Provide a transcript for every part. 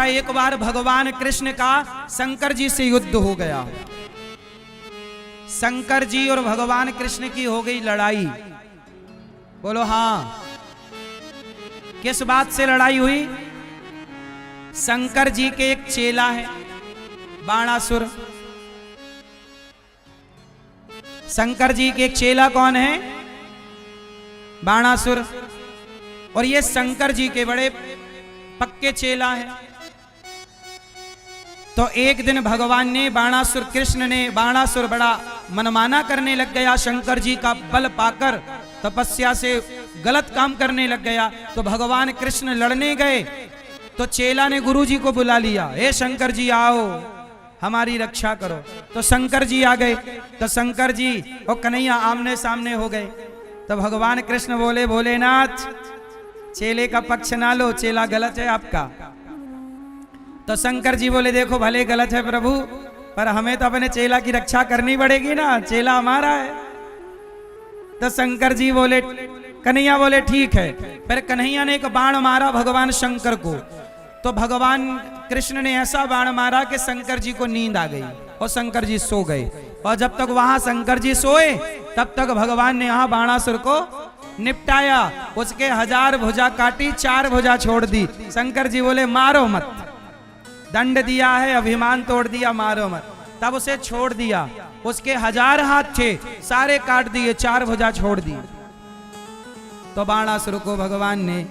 एक बार भगवान कृष्ण का शंकर जी से युद्ध हो गया। शंकर जी और भगवान कृष्ण की हो गई लड़ाई। बोलो हाँ। किस बात से लड़ाई हुई? शंकर जी के एक चेला है बाणासुर। शंकर जी के एक चेला कौन है? बाणासुर। और ये शंकर जी के बड़े पक्के चेला हैं। तो एक दिन भगवान ने बाणासुर, कृष्ण ने, बाणासुर बड़ा मनमाना करने लग गया, शंकर जी का बल पाकर तपस्या से गलत काम करने लग गया। तो भगवान कृष्ण लड़ने गए तो चेला ने गुरु जी को बुला लिया, हे शंकर जी आओ हमारी रक्षा करो। तो शंकर जी आ गए। तो शंकर जी और कन्हैया आमने सामने हो गए। तो भगवान कृष्ण बोले, भोलेनाथ चेले का पक्ष ना लो, चेला गलत है आपका। तो शंकर जी बोले, देखो भले गलत है प्रभु, पर हमें तो अपने चेला की रक्षा करनी पड़ेगी ना, चेला हमारा है। तो शंकर जी बोले, कन्हैया बोले ठीक है। फिर कन्हैया ने एक बाण मारा भगवान शंकर को। तो भगवान कृष्ण ने ऐसा बाण मारा कि शंकर जी को नींद आ गई और शंकर जी सो गए। और जब तक वहां शंकर जी सोए तब तक भगवान ने यहाँ बाणासुर को निपटाया। उसके 1000 भुजा काटी, 4 भुजा छोड़ दी। शंकर जी बोले, मारो मत, दंड दिया है, अभिमान तोड़ दिया, मारो मत। तब उसे छोड़ दिया। उसके 1000 हाथ थे, सारे काट दिए, 4 भुजा छोड़ दी। तो बाणासुर को भगवान ने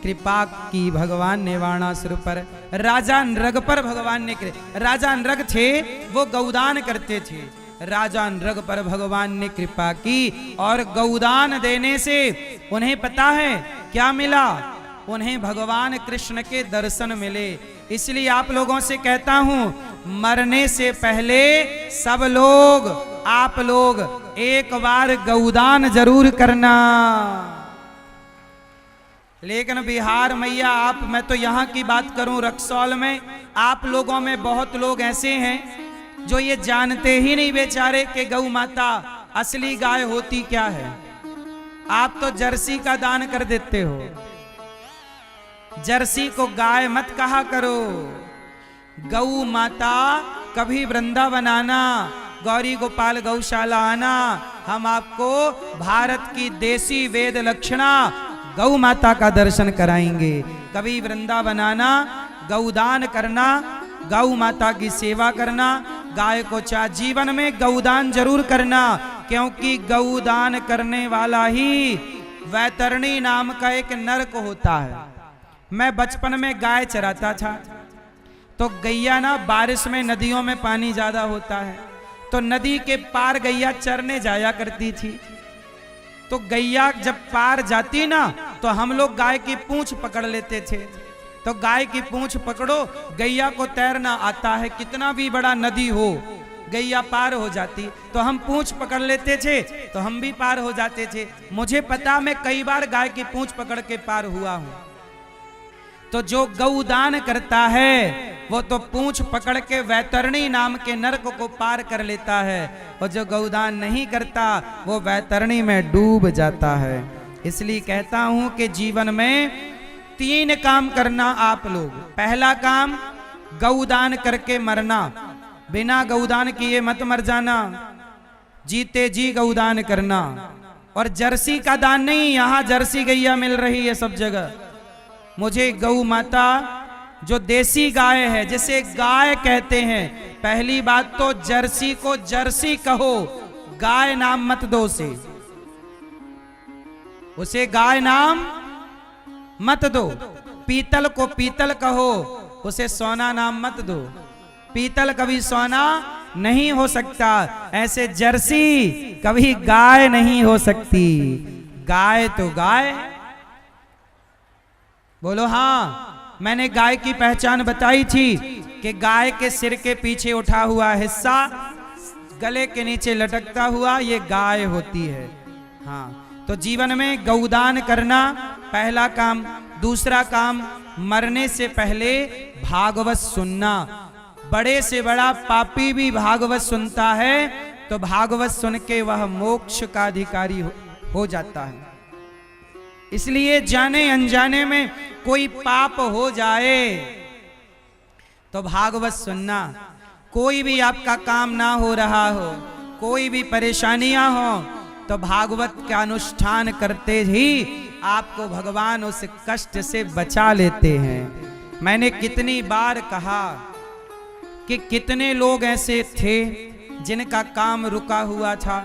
कृपा की। भगवान ने बाणासुर पर, राजा नृग पर भगवान ने, राजा नृग थे वो गौदान करते थे, राजा नृग पर भगवान ने कृपा की। और गौदान देने से उन्हें पता है क्या मिला? उन्हें भगवान कृष्ण के दर्शन मिले। इसलिए आप लोगों से कहता हूं, मरने से पहले सब लोग, आप लोग एक बार गौदान जरूर करना। लेकिन बिहार मैया आप, मैं तो यहाँ की बात करूं, रक्सौल में आप लोगों में बहुत लोग ऐसे हैं जो ये जानते ही नहीं बेचारे कि गौ माता असली गाय होती क्या है। आप तो जर्सी का दान कर देते हो। जर्सी को गाय मत कहा करो। गौ माता कभी वृंदावन आना, गौरी गोपाल गौशाला आना, हम आपको भारत की देसी वेद लक्षणा गौ माता का दर्शन कराएंगे। कभी वृंदावन आना, गौदान करना, गौ माता की सेवा करना, गाय को चाहे जीवन में गौदान जरूर करना, क्योंकि गौदान करने वाला ही वैतरणी नाम का एक नरक होता है। मैं बचपन में गाय चराता था। तो गैया ना, बारिश में नदियों में पानी ज्यादा होता है, तो नदी के पार गैया चरने जाया करती थी। तो गैया जब पार जाती ना तो हम लोग गाय की पूंछ पकड़ लेते थे। तो गाय की पूंछ पकड़ो, गैया को तैरना आता है, कितना भी बड़ा नदी हो गैया पार हो जाती। तो हम पूंछ पकड़ लेते थे तो हम भी पार हो जाते थे। मुझे पता, मैं कई बार गाय की पूंछ पकड़ के पार हुआ हूं। तो जो गौदान करता है वो तो पूंछ पकड़ के वैतरणी नाम के नरक को पार कर लेता है, और जो गौदान नहीं करता वो वैतरणी में डूब जाता है। इसलिए कहता हूं कि जीवन में 3 काम करना आप लोग। पहला काम, गौदान करके मरना। बिना गौदान किए मत मर जाना, जीते जी गौदान करना। और जर्सी का दान नहीं, यहां जर्सी गैया मिल रही है सब जगह। मुझे गौ माता जो देसी गाय है, जिसे गाय कहते हैं, पहली बात तो जर्सी को जर्सी कहो, गाय नाम मत दो उसे गाय नाम मत दो। पीतल को पीतल कहो, उसे सोना नाम मत दो। पीतल कभी सोना नहीं हो सकता, ऐसे जर्सी कभी गाय नहीं हो सकती। गाय तो गाय। बोलो हाँ। मैंने गाय की पहचान बताई थी कि गाय के सिर के पीछे उठा हुआ हिस्सा गले के नीचे लटकता हुआ, ये गाय होती है। हाँ, तो जीवन में गौदान करना पहला काम। दूसरा काम, मरने से पहले भागवत सुनना। बड़े से बड़ा पापी भी भागवत सुनता है तो भागवत सुन के वह मोक्ष का अधिकारी हो जाता है। इसलिए जाने अनजाने में कोई पाप हो जाए तो भागवत सुनना। कोई भी आपका काम ना हो रहा हो, कोई भी परेशानियां हो, तो भागवत का अनुष्ठान करते ही आपको भगवान उस कष्ट से बचा लेते हैं। मैंने कितनी बार कहा कि कितने लोग ऐसे थे जिनका काम रुका हुआ था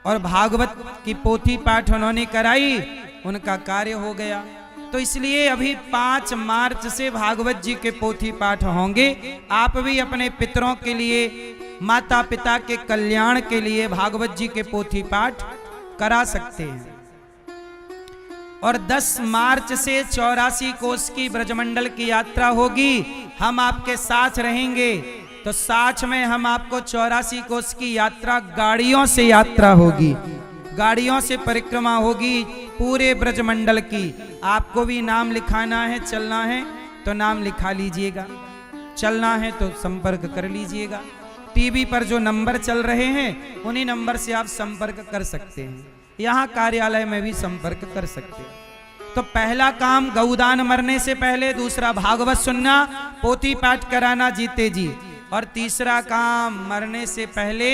और भागवत की पोथी पाठ उन्होंने कराई, उनका कार्य हो गया। तो इसलिए अभी 5 मार्च से भागवत जी के पोथी पाठ होंगे। आप भी अपने पितरों के लिए, माता पिता के कल्याण के लिए भागवत जी के पोथी पाठ करा सकते हैं। और 10 मार्च से 84 कोस की ब्रजमंडल की यात्रा होगी। हम आपके साथ रहेंगे। तो साथ में हम आपको 84 कोस की यात्रा, गाड़ियों से यात्रा होगी, गाड़ियों से परिक्रमा होगी पूरे ब्रजमंडल की। आपको भी नाम लिखाना है, चलना है तो नाम लिखा लीजिएगा, चलना है तो संपर्क कर लीजिएगा। टीवी पर जो नंबर चल रहे हैं उन्हीं नंबर से आप संपर्क कर सकते हैं। यहाँ कार्यालय में भी संपर्क कर सकते हैं। तो पहला काम गौदान मरने से पहले, दूसरा भागवत सुनना, पोथी पाठ कराना जीते जी, और तीसरा काम मरने से पहले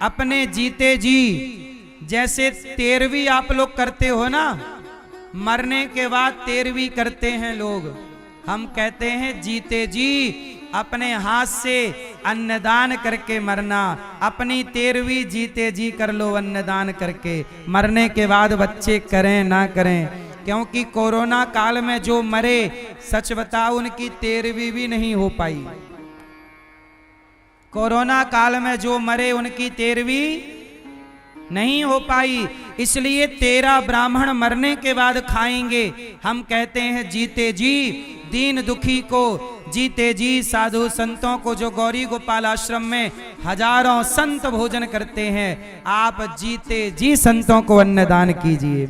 अपने जीते जी, जैसे 13वीं आप लोग करते हो ना, मरने के बाद 13वीं करते हैं लोग। हम कहते हैं जीते जी अपने हाथ से अन्नदान करके मरना। अपनी 13वीं जीते जी कर लो अन्नदान करके। मरने के बाद बच्चे करें ना करें, क्योंकि कोरोना काल में जो मरे, सच बताओ उनकी 13वीं भी नहीं हो पाई। कोरोना काल में जो मरे उनकी 13वीं नहीं हो पाई। इसलिए 13 ब्राह्मण मरने के बाद खाएंगे। हम कहते हैं जीते जी दीन दुखी को, जीते जी साधु संतों को, जो गौरी गोपाल आश्रम में हजारों संत भोजन करते हैं, आप जीते जी संतों को अन्नदान कीजिए,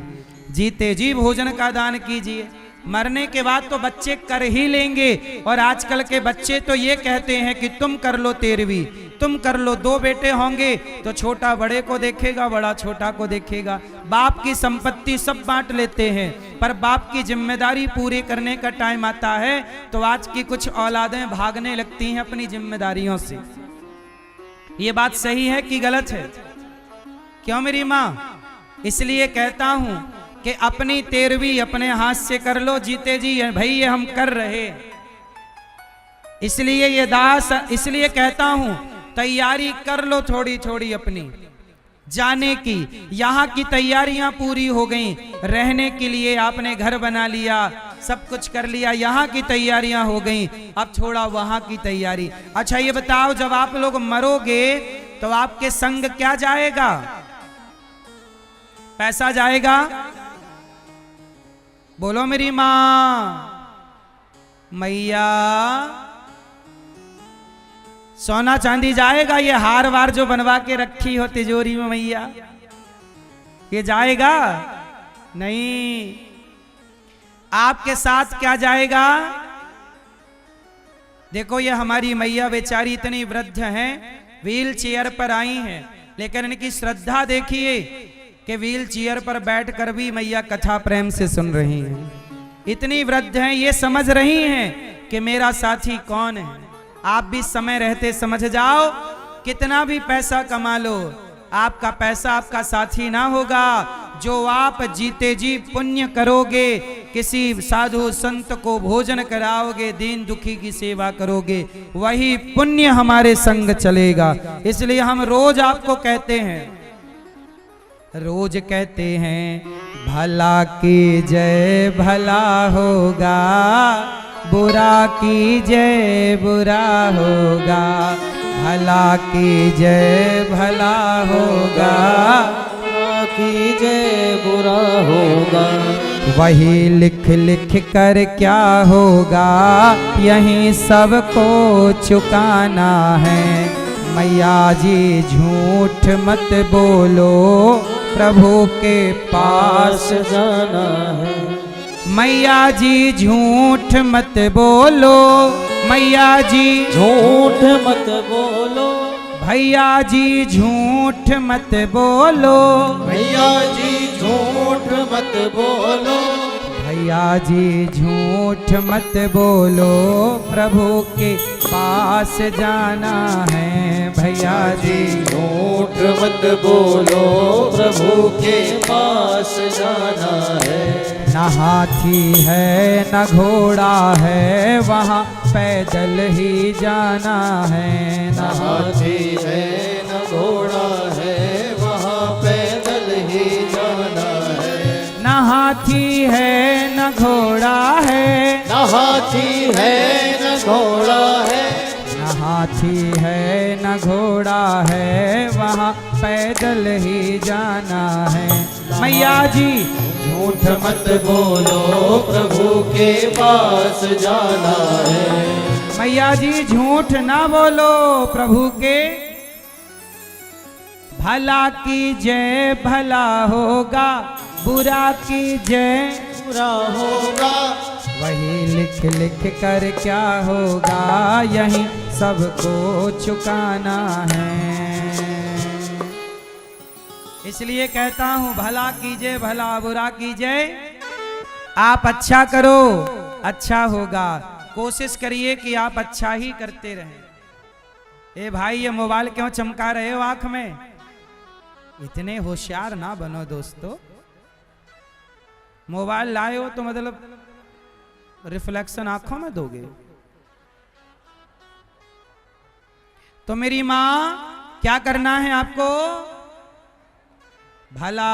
जीते जी भोजन का दान कीजिए। मरने के बाद तो बच्चे कर ही लेंगे। और आजकल के बच्चे तो ये कहते हैं कि तुम कर लो 13वीं, तुम कर लो। 2 बेटे होंगे तो छोटा बड़े को देखेगा, बड़ा छोटा को देखेगा। बाप की संपत्ति सब बांट लेते हैं, पर बाप की जिम्मेदारी पूरी करने का टाइम आता है तो आज की कुछ औलादें भागने लगती हैं अपनी जिम्मेदारियों से। ये बात सही है कि गलत है? क्यों मेरी माँ? इसलिए कहता हूं कि अपनी 13वीं अपने हाथ से कर लो जीते जी। भाई ये हम कर रहे, इसलिए ये दास, इसलिए कहता हूं तैयारी कर लो थोड़ी थोड़ी अपनी जाने की। यहाँ की तैयारियां पूरी हो गई, रहने के लिए आपने घर बना लिया, सब कुछ कर लिया, यहाँ की तैयारियां हो गई, अब थोड़ा वहां की तैयारी। अच्छा ये बताओ, जब आप लोग मरोगे तो आपके संग क्या जाएगा? पैसा जाएगा? बोलो मेरी मां। मैया सोना चांदी जाएगा? ये हार वार जो बनवा के रखी हो तिजोरी में मैया, ये जाएगा? नहीं। आपके साथ क्या जाएगा? देखो ये हमारी मैया बेचारी इतनी वृद्ध हैं, व्हील चेयर पर आई हैं, लेकिन इनकी श्रद्धा देखिए कि व्हील चेयर पर बैठकर भी मैया कथा प्रेम से सुन रही हैं। इतनी वृद्ध हैं, ये समझ रही हैं कि मेरा साथी कौन है। आप भी समय रहते समझ जाओ, कितना भी पैसा कमा लो, आपका पैसा आपका साथी ना होगा। जो आप जीते जी पुण्य करोगे, किसी साधु संत को भोजन कराओगे, दीन दुखी की सेवा करोगे, वही पुण्य हमारे संग चलेगा। इसलिए हम रोज आपको कहते हैं, रोज कहते हैं, भला की जय भला होगा, बुरा की जय बुरा होगा। भला की जय भला होगा, बुरा की जय बुरा होगा। वही लिख लिख कर क्या होगा, यहीं सबको चुकाना है। मैया जी झूठ मत बोलो, प्रभु के पास जाना है। मैया जी झूठ मत बोलो, मैया जी झूठ मत बोलो। भैया जी झूठ मत बोलो, भैया जी झूठ मत बोलो। भैया जी झूठ मत बोलो, प्रभु के पास जाना है। भैया जी झूठ मत बोलो, प्रभु के पास जाना है। न हाथी है न घोड़ा है, वहाँ पैदल ही जाना है। न हाथी है न घोड़ा है, वहाँ पैदल ही जाना है। न हाथी है न घोड़ा है, न हाथी है न घोड़ा है, न हाथी है न घोड़ा है, वहाँ पैदल ही जाना है। मैया जी झूठ मत बोलो, प्रभु के पास जाना है। मैया जी झूठ ना बोलो, प्रभु के भला की जय भला होगा, बुरा की जय बुरा होगा। वही लिख लिख कर क्या होगा, यही सबको चुकाना है। इसलिए कहता हूं भला कीजिए भला, बुरा कीजिए। आप अच्छा करो अच्छा होगा, कोशिश करिए कि आप अच्छा ही करते रहें। ए भाई ये मोबाइल क्यों चमका रहे हो आंख में? इतने होशियार ना बनो दोस्तों। मोबाइल लाए हो तो मतलब रिफ्लेक्शन आंखों में दोगे। तो मेरी मां क्या करना है आपको? भला